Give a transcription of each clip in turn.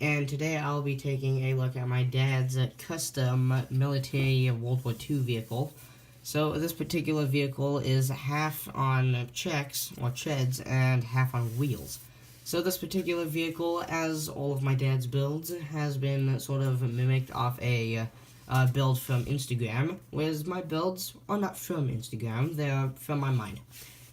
and today I'll be taking a look at my dad's custom military World War II vehicle. So this particular vehicle is half on checks, or treads, and half on wheels. So this particular vehicle, as all of my dad's builds, has been sort of mimicked off a build from Instagram, whereas my builds are not from Instagram, they're from my mind.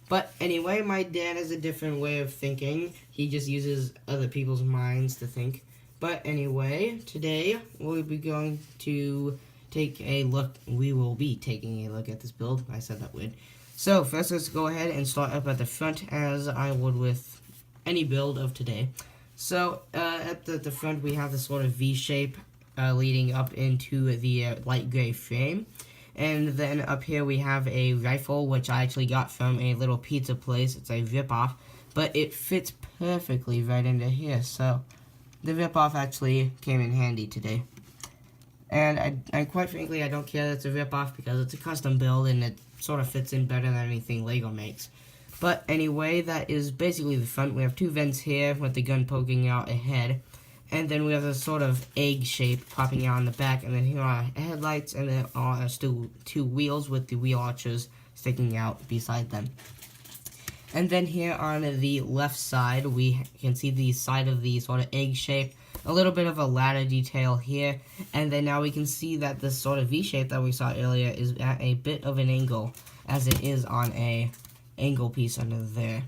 But anyway, my dad has a different way of thinking. He just uses other people's minds to think. But anyway, today we'll be going to take a look. We will be taking a look at this build. I said that weird. So first, let's go ahead and start up at the front, as I would with any build of today. So at the front, we have this sort of V shape leading up into the light gray frame. And then up here we have a rifle, which I actually got from a little pizza place. It's a rip-off, but it fits perfectly right into here. So the rip-off actually came in handy today. And I quite frankly, I don't care that it's a rip-off because it's a custom build and it sort of fits in better than anything Lego makes. But anyway, that is basically the front. We have two vents here with the gun poking out ahead. And then we have this sort of egg shape popping out on the back, and then here are headlights, and there are still two wheels with the wheel arches sticking out beside them. And then here on the left side, we can see the side of the sort of egg shape, a little bit of a ladder detail here, and then now we can see that this sort of V shape that we saw earlier is at a bit of an angle, as it is on a angle piece under there.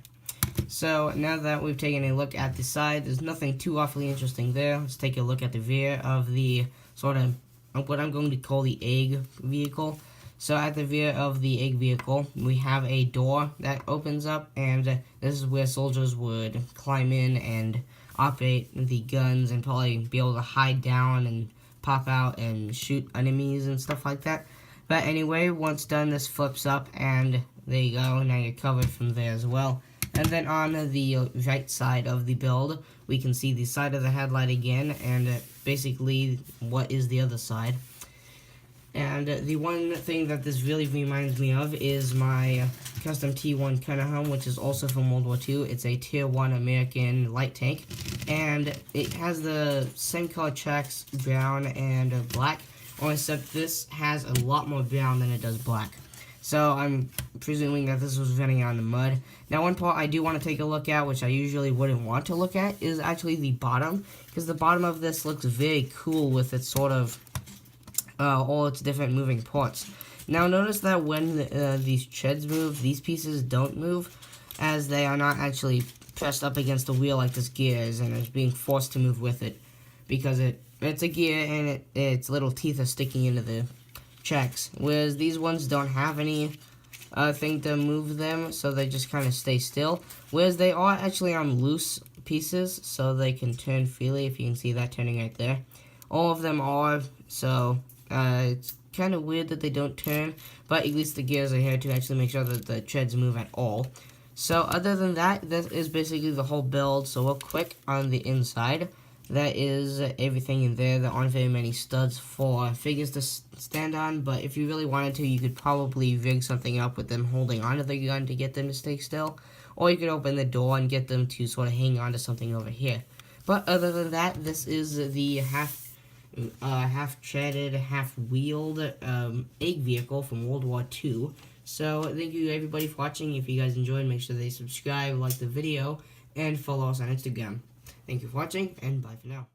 So now that we've taken a look at the side, there's nothing too awfully interesting there. Let's take a look at the rear of the sort of what I'm going to call the egg vehicle. So at the rear of the egg vehicle, we have a door that opens up, and this is where soldiers would climb in and operate the guns and probably be able to hide down and pop out and shoot enemies and stuff like that. But anyway, once done, this flips up, and there you go. Now you're covered from there as well. And then on the right side of the build, we can see the side of the headlight again, and basically what is the other side. And the one thing that this really reminds me of is my custom T1 Cunningham, which is also from World War II. It's a Tier 1 American light tank, and it has the same color checks, brown and black, except this has a lot more brown than it does black. So I'm presuming that this was running out in the mud. Now, one part I do want to take a look at, which I usually wouldn't want to look at, is actually the bottom, because the bottom of this looks very cool with its sort of all its different moving parts. Now, notice that when these treads move, these pieces don't move, as they are not actually pressed up against the wheel like this gear is, and it's being forced to move with it, because it's a gear and its little teeth are sticking into the checks, whereas these ones don't have any thing to move them, so they just kind of stay still, whereas they are actually on loose pieces, so they can turn freely. If you can see that turning right there, all of them are, so it's kind of weird that they don't turn, but at least the gears are here to actually make sure that the treads move at all. So other than that, this is basically the whole build. So real quick on the inside, that is everything in there. There aren't very many studs for figures to stand on, but if you really wanted to, you could probably rig something up with them holding onto the gun to get them to stay still, or you could open the door and get them to sort of hang on to something over here. But other than that, this is the half-treaded, half-wheeled egg vehicle from World War II. So thank you everybody for watching. If you guys enjoyed, make sure they subscribe, like the video, and follow us on Instagram. Thank you for watching, and bye for now.